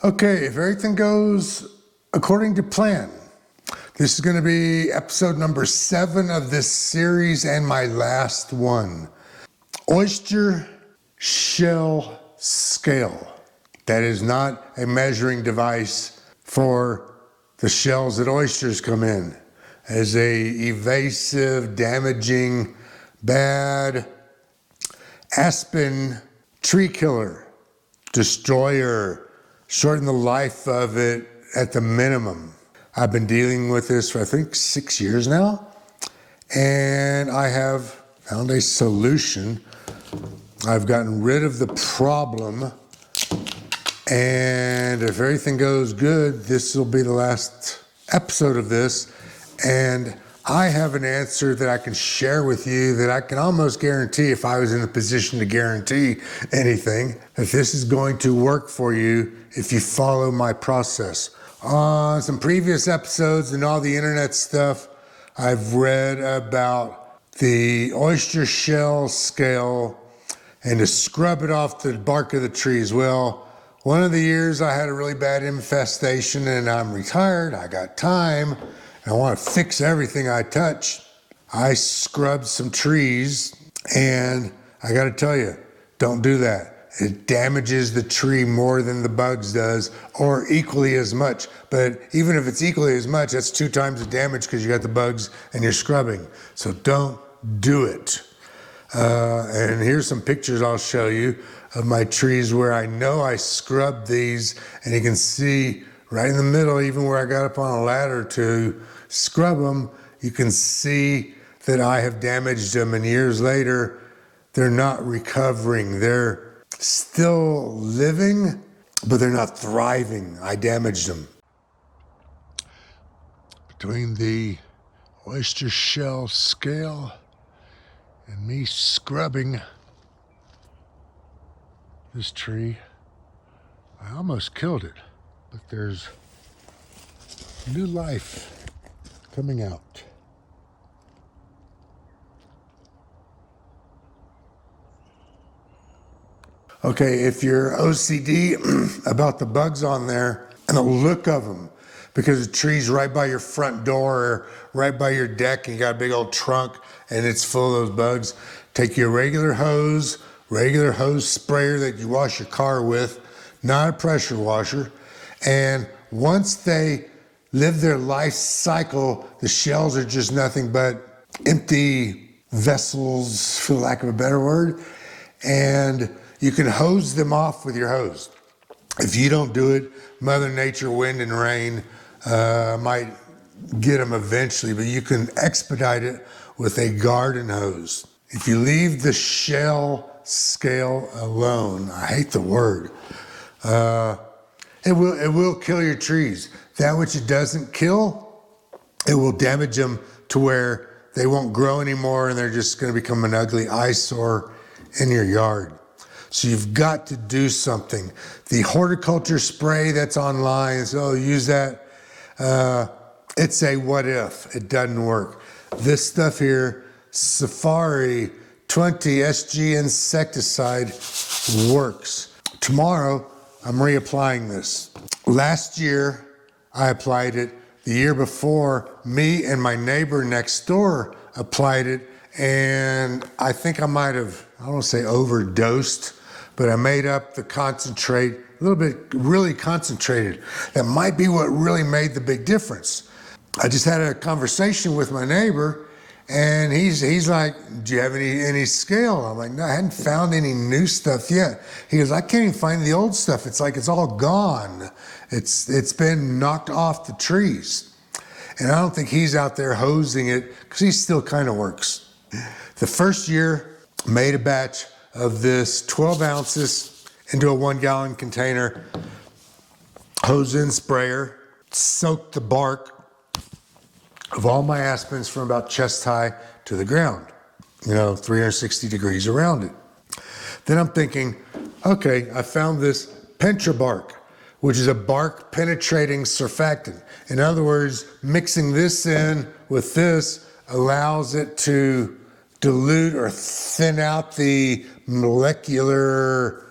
Okay, if everything goes according to plan, this is going to be episode number 7 of this series and my last one. Oyster shell scale. That is not a measuring device for the shells that oysters come in. It is a evasive, damaging, bad Aspen tree killer, destroyer, shorten the life of it at the minimum. I've been dealing with this for I think 6 years now, and I have found a solution. I've gotten rid of the problem, and if everything goes good, this will be the last episode of this, and I have an answer that I can share with you that I can almost guarantee, if I was in a position to guarantee anything, that this is going to work for you if you follow my process. On some previous episodes and all the internet stuff, I've read about the oyster shell scale and to scrub it off the bark of the trees. Well, one of the years I had a really bad infestation and I'm retired, I got time, I want to fix everything I touch. I scrubbed some trees, and I got to tell you, don't do that. It damages the tree more than the bugs does, or equally as much. But even if it's equally as much, that's 2 times the damage because you got the bugs and you're scrubbing. So don't do it. And here's some pictures I'll show you of my trees where I know I scrubbed these, and you can see right in the middle, even where I got up on a ladder to scrub them, you can see that I have damaged them, and years later, they're not recovering. They're still living, but they're not thriving. I damaged them. Between the oyster shell scale and me scrubbing this tree, I almost killed it, but there's new life coming out. Okay, if you're OCD about the bugs on there and the look of them, because the tree's right by your front door or right by your deck and you got a big old trunk and it's full of those bugs, take your regular hose sprayer that you wash your car with, not a pressure washer, and once they live their life cycle, the shells are just nothing but empty vessels, for lack of a better word, and you can hose them off with your hose. If you don't do it, Mother Nature, wind and rain might get them eventually, but you can expedite it with a garden hose. If you leave the shell scale alone, I hate the word, it will kill your trees. That which it doesn't kill, it will damage them to where they won't grow anymore and they're just going to become an ugly eyesore in your yard. So you've got to do something. The horticulture spray that's online, so use that. It's a what if. It doesn't work. This stuff here, Safari 20 SG insecticide, works. Tomorrow, I'm reapplying this. Last year, I applied it. The year before, me and my neighbor next door applied it, and I think I might have, I don't want to say overdosed, but I made up the concentrate, a little bit really concentrated. That might be what really made the big difference. I just had a conversation with my neighbor, and he's like, do you have any scale? I'm like, no, I hadn't found any new stuff yet. He goes, I can't even find the old stuff. It's like it's all gone. It's been knocked off the trees. And I don't think he's out there hosing it, because he still kind of works. The first year, made a batch of this 12 ounces into a 1 gallon container, hose in sprayer, soaked the bark of all my aspens from about chest high to the ground, 360 degrees around it. Then I'm thinking, okay, I found this PentraBark, which is a bark penetrating surfactant. In other words, mixing this in with this allows it to dilute or thin out the molecular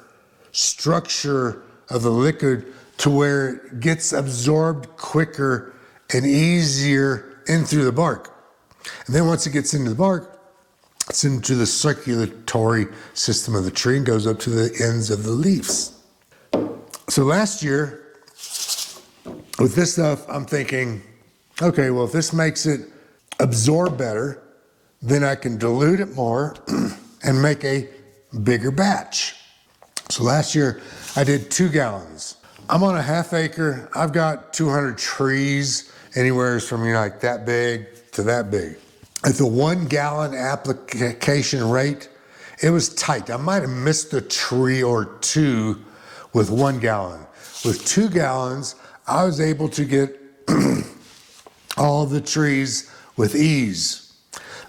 structure of the liquid to where it gets absorbed quicker and easier in through the bark. And then once it gets into the bark, it's into the circulatory system of the tree and goes up to the ends of the leaves. So last year, with this stuff, I'm thinking, okay, well, if this makes it absorb better, then I can dilute it more and make a bigger batch. So last year, I did 2 gallons. I'm on a half acre. I've got 200 trees, anywhere from like that big to that big. At the 1 gallon application rate, it was tight. I might have missed a tree or 2 with 1 gallon. With 2 gallons, I was able to get all the trees with ease.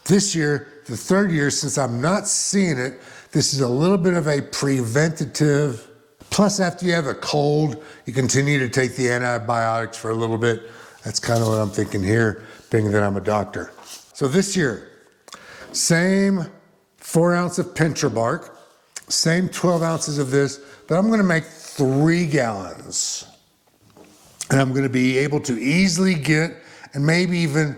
This year, the 3rd year, since I'm not seeing it, this is a little bit of a preventative. Plus, after you have a cold, you continue to take the antibiotics for a little bit. That's kind of what I'm thinking here, being that I'm a doctor. So this year, same 4 ounce of PentraBark, same 12 ounces of this, but I'm gonna make 3 gallons. And I'm gonna be able to easily get, and maybe even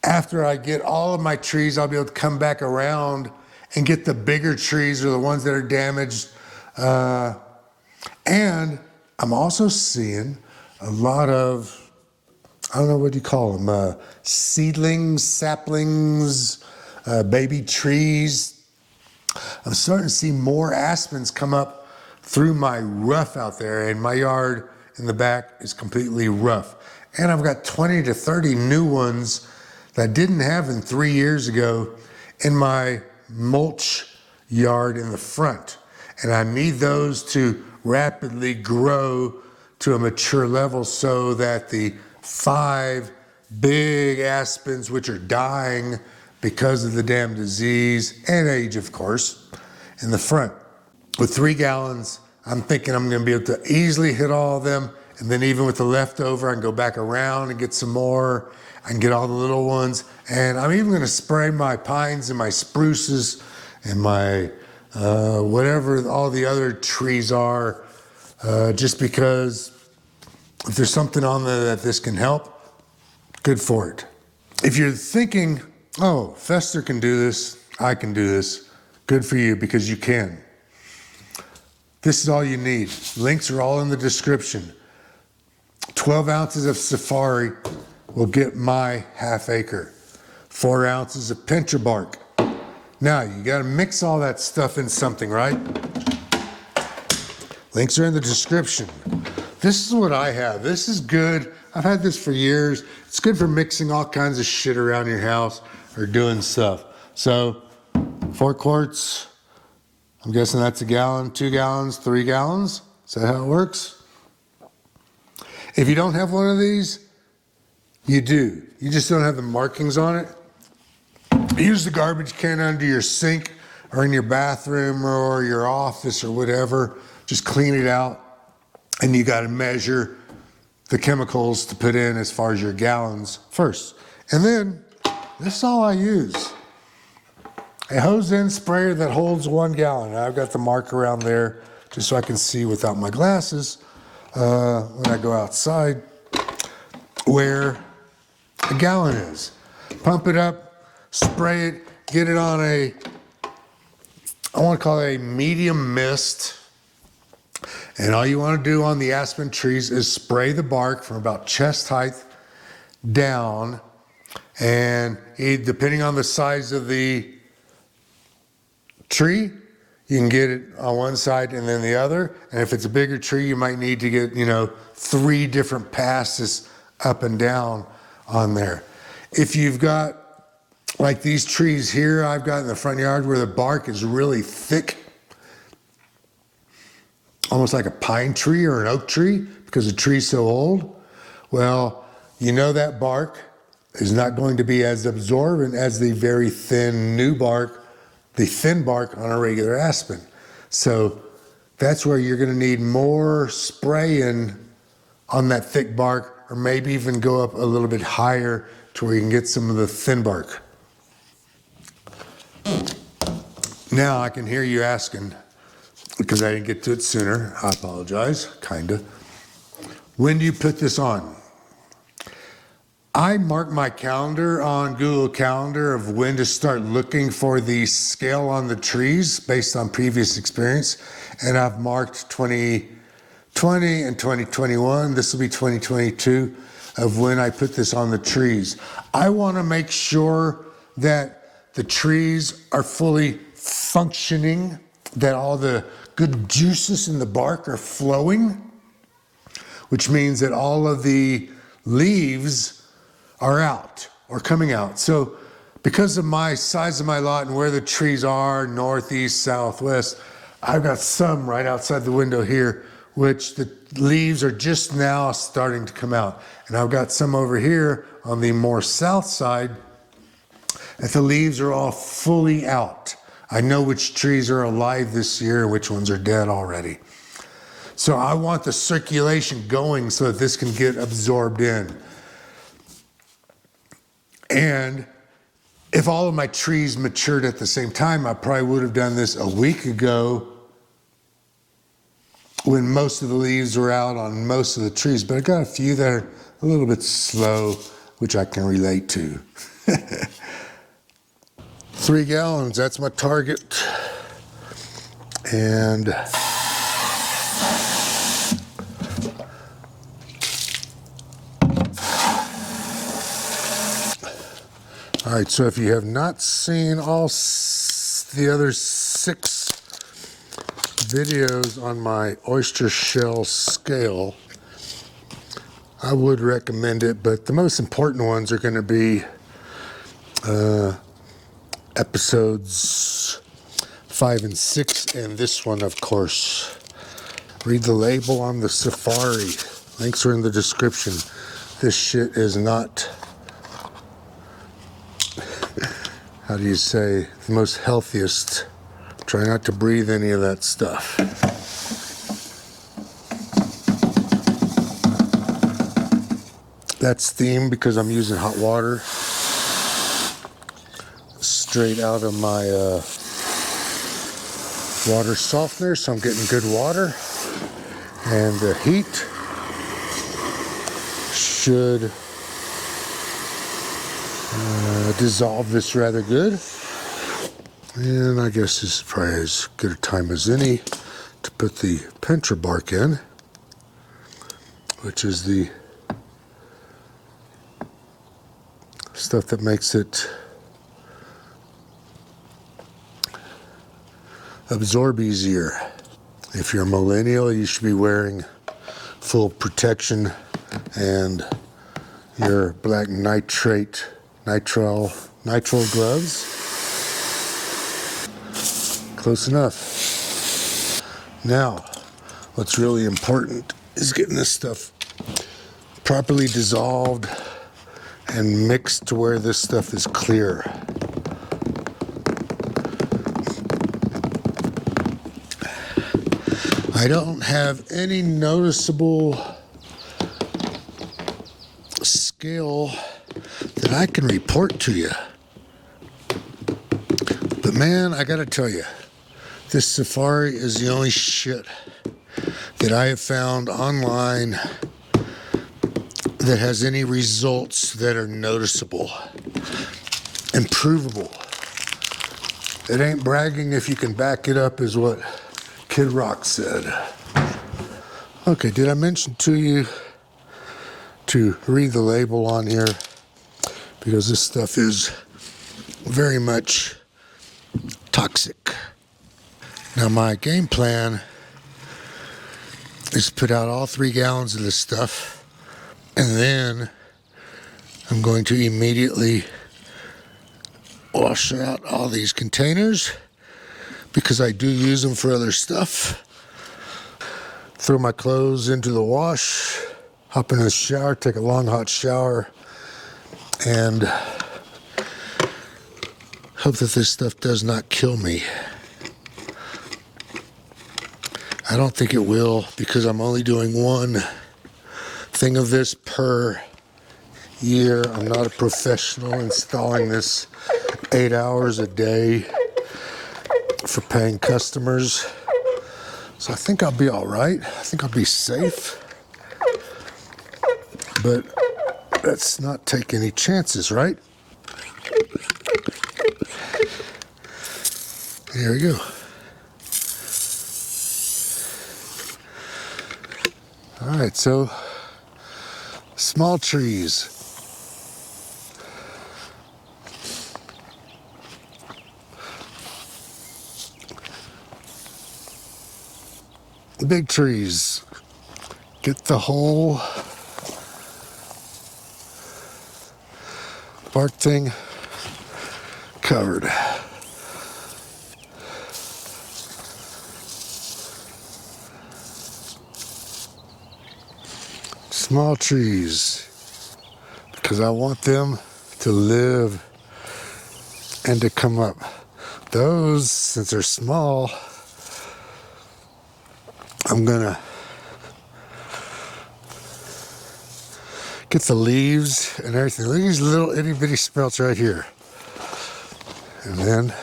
after I get all of my trees, I'll be able to come back around and get the bigger trees or the ones that are damaged. And I'm also seeing a lot of, I don't know what you call them, seedlings, saplings, baby trees. I'm starting to see more aspens come up through my rough out there, and my yard in the back is completely rough. And I've got 20 to 30 new ones that I didn't have in 3 years ago in my mulch yard in the front. And I need those to rapidly grow to a mature level so that the 5 big aspens, which are dying because of the damn disease and age, of course, in the front. With 3 gallons, I'm thinking I'm gonna be able to easily hit all of them. And then even with the leftover, I can go back around and get some more. I can get all the little ones. And I'm even gonna spray my pines and my spruces and my whatever all the other trees are, just because if there's something on there that this can help, good for it. If you're thinking, oh, Fjester can do this, I can do this, good for you, because you can. This is all you need. Links are all in the description. 12 ounces of Safari will get my half acre. 4 ounces of PentraBark. Now, you gotta mix all that stuff in something, right? Links are in the description. This is what I have. This is good. I've had this for years. It's good for mixing all kinds of shit around your house or doing stuff. So, 4 quarts, I'm guessing that's a gallon, 2 gallons, 3 gallons. Is that how it works? If you don't have one of these, you do. You just don't have the markings on it. Use the garbage can under your sink or in your bathroom or your office or whatever. Just clean it out, and you got to measure the chemicals to put in as far as your gallons first. And then, this is all I use. A hose end sprayer that holds 1 gallon. I've got the mark around there just so I can see without my glasses when I go outside where a gallon is. Pump it up, spray it, get it on a, I want to call it a medium mist. And all you want to do on the aspen trees is spray the bark from about chest height down. And depending on the size of the tree, you can get it on one side and then the other. And if it's a bigger tree, you might need to get, 3 different passes up and down on there. If you've got, like these trees here I've got in the front yard where the bark is really thick, almost like a pine tree or an oak tree because the tree's so old, well, that bark is not going to be as absorbent as the very thin new bark, the thin bark on a regular aspen. So that's where you're going to need more spraying on that thick bark, or maybe even go up a little bit higher to where you can get some of the thin bark. Now I can hear you asking, because I didn't get to it sooner, I apologize, kinda. When do you put this on? I mark my calendar on Google Calendar of when to start looking for the scale on the trees based on previous experience. And I've marked 2020 and 2021. This will be 2022 of when I put this on the trees. I want to make sure that the trees are fully functioning, that all the good juices in the bark are flowing, which means that all of the leaves are out or coming out. So because of my size of my lot and where the trees are, northeast, southwest, I've got some right outside the window here, which the leaves are just now starting to come out. And I've got some over here on the more south side that the leaves are all fully out. I know which trees are alive this year and which ones are dead already. So I want the circulation going so that this can get absorbed in. And if all of my trees matured at the same time, I probably would have done this a week ago when most of the leaves were out on most of the trees. But I got a few that are a little bit slow, which I can relate to. 3 gallons, that's my target. And all right, so if you have not seen all the other 6 videos on my Oystershell scale, I would recommend it, but the most important ones are going to be episodes 5 and 6, and this one, of course. Read the label on the Safari. Links are in the description. This shit is not, how do you say, the most healthiest. Try not to breathe any of that stuff. That's steam because I'm using hot water straight out of my water softener, so I'm getting good water, and the heat should dissolve this rather good. And I guess this is probably as good a time as any to put the PentraBark in, which is the stuff that makes it absorb easier. If you're a millennial, you should be wearing full protection and your black nitrile gloves. Close enough. Now, what's really important is getting this stuff properly dissolved and mixed to where this stuff is clear. I don't have any noticeable scale that I can report to you. But man, I gotta tell you, this Safari is the only shit that I have found online that has any results that are noticeable and provable. It ain't bragging if you can back it up, is what Kid Rock said. Okay, did I mention to you to read the label on here? Because this stuff is very much toxic. Now my game plan is to put out all 3 gallons of this stuff, and then I'm going to immediately wash out all these containers because I do use them for other stuff. Throw my clothes into the wash, hop in the shower, take a long hot shower, and hope that this stuff does not kill me. I don't think it will, because I'm only doing 1 thing of this per year. I'm not a professional installing this 8 hours a day for paying customers. So I think I'll be all right. I think I'll be safe. but let's not take any chances, right? Here we go. All right, so small trees. Big trees. Get the whole bark thing covered. Small trees, because I want them to live and to come up. Those, since they're small, I'm gonna get the leaves and everything. Look at these little itty bitty sprouts right here. And then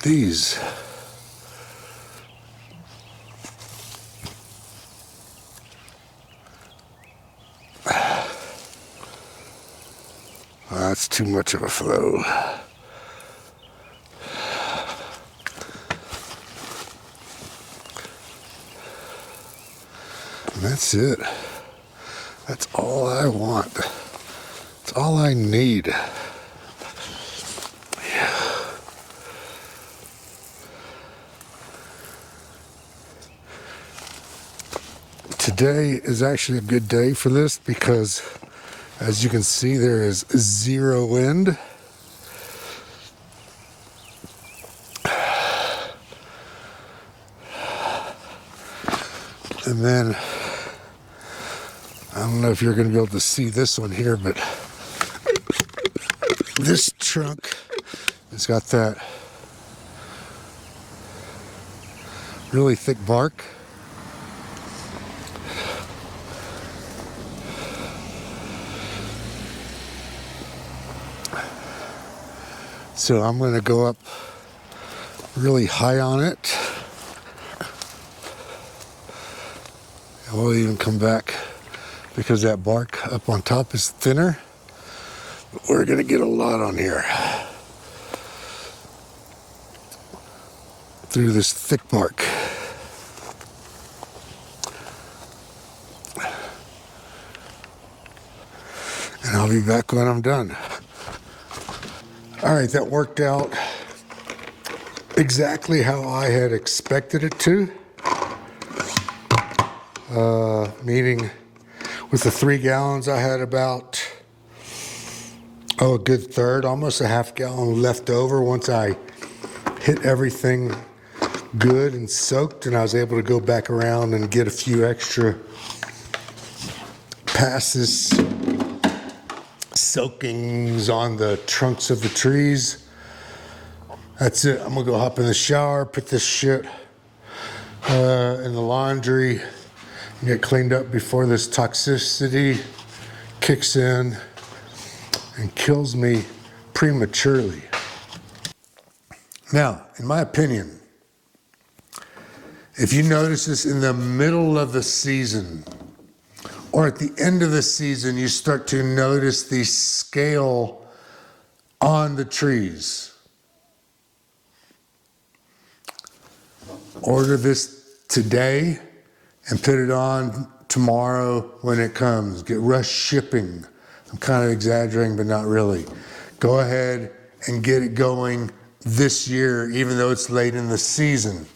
these. That's too much of a flow. And that's it. That's all I want. That's all I need. Yeah. Today is actually a good day for this because, as you can see, there is zero wind. And then, I don't know if you're going to be able to see this one here, but this trunk has got that really thick bark. So I'm going to go up really high on it. And we'll even come back because that bark up on top is thinner. But we're going to get a lot on here through this thick bark. And I'll be back when I'm done. All right, that worked out exactly how I had expected it to. Meaning with the 3 gallons, I had about, a good third, almost a half gallon left over once I hit everything good and soaked, and I was able to go back around and get a few extra passes, soakings on the trunks of the trees. That's it. I'm gonna go hop in the shower, put this shit in the laundry, and get cleaned up before this toxicity kicks in and kills me prematurely. Now, in my opinion, if you notice this in the middle of the season or at the end of the season, you start to notice the scale on the trees. Order this today and put it on tomorrow when it comes. Get rush shipping. I'm kind of exaggerating, but not really. Go ahead and get it going this year, even though it's late in the season.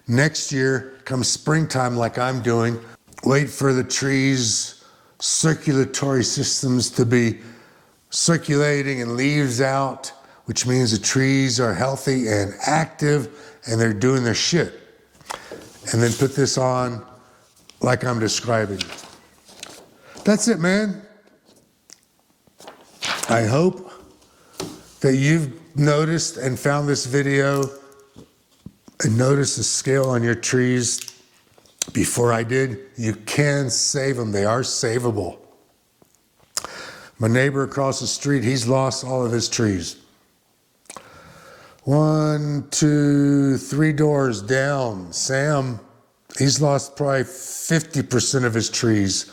Next year, come springtime like I'm doing, wait for the trees' circulatory systems to be circulating and leaves out, which means the trees are healthy and active and they're doing their shit. And then put this on like I'm describing. That's it, man. I hope that you've noticed and found this video and noticed the scale on your trees before I did. You can save them. They are savable. My neighbor across the street, he's lost all of his trees. 1, 2, 3 doors down, Sam, he's lost probably 50% of his trees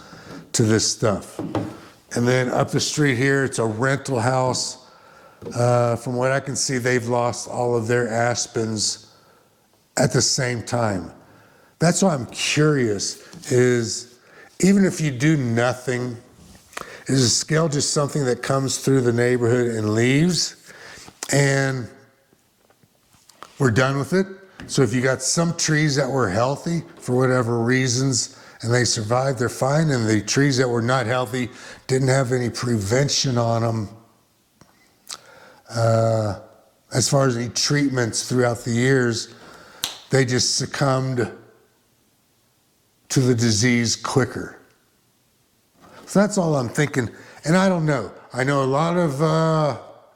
to this stuff. And then up the street here, it's a rental house. From what I can see, they've lost all of their aspens at the same time. That's why I'm curious, is even if you do nothing, is a scale just something that comes through the neighborhood and leaves, and we're done with it? So if you got some trees that were healthy for whatever reasons and they survived, they're fine, and the trees that were not healthy didn't have any prevention on them as far as any treatments throughout the years, they just succumbed to the disease quicker. So that's all I'm thinking. And I don't know. I know a lot of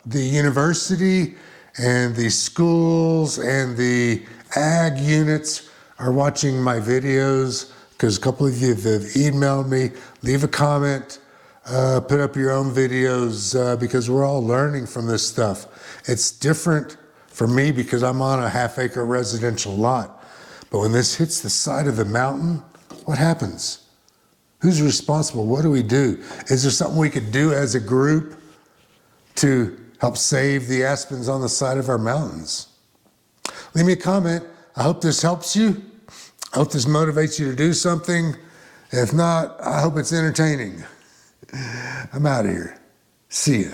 the university and the schools and the ag units are watching my videos, because a couple of you have emailed me. Leave a comment, put up your own videos, because we're all learning from this stuff. It's different for me because I'm on a half-acre residential lot. But when this hits the side of the mountain, what happens? Who's responsible? What do we do? Is there something we could do as a group to help save the aspens on the side of our mountains? Leave me a comment. I hope this helps you. I hope this motivates you to do something. If not, I hope it's entertaining. I'm out of here. See ya.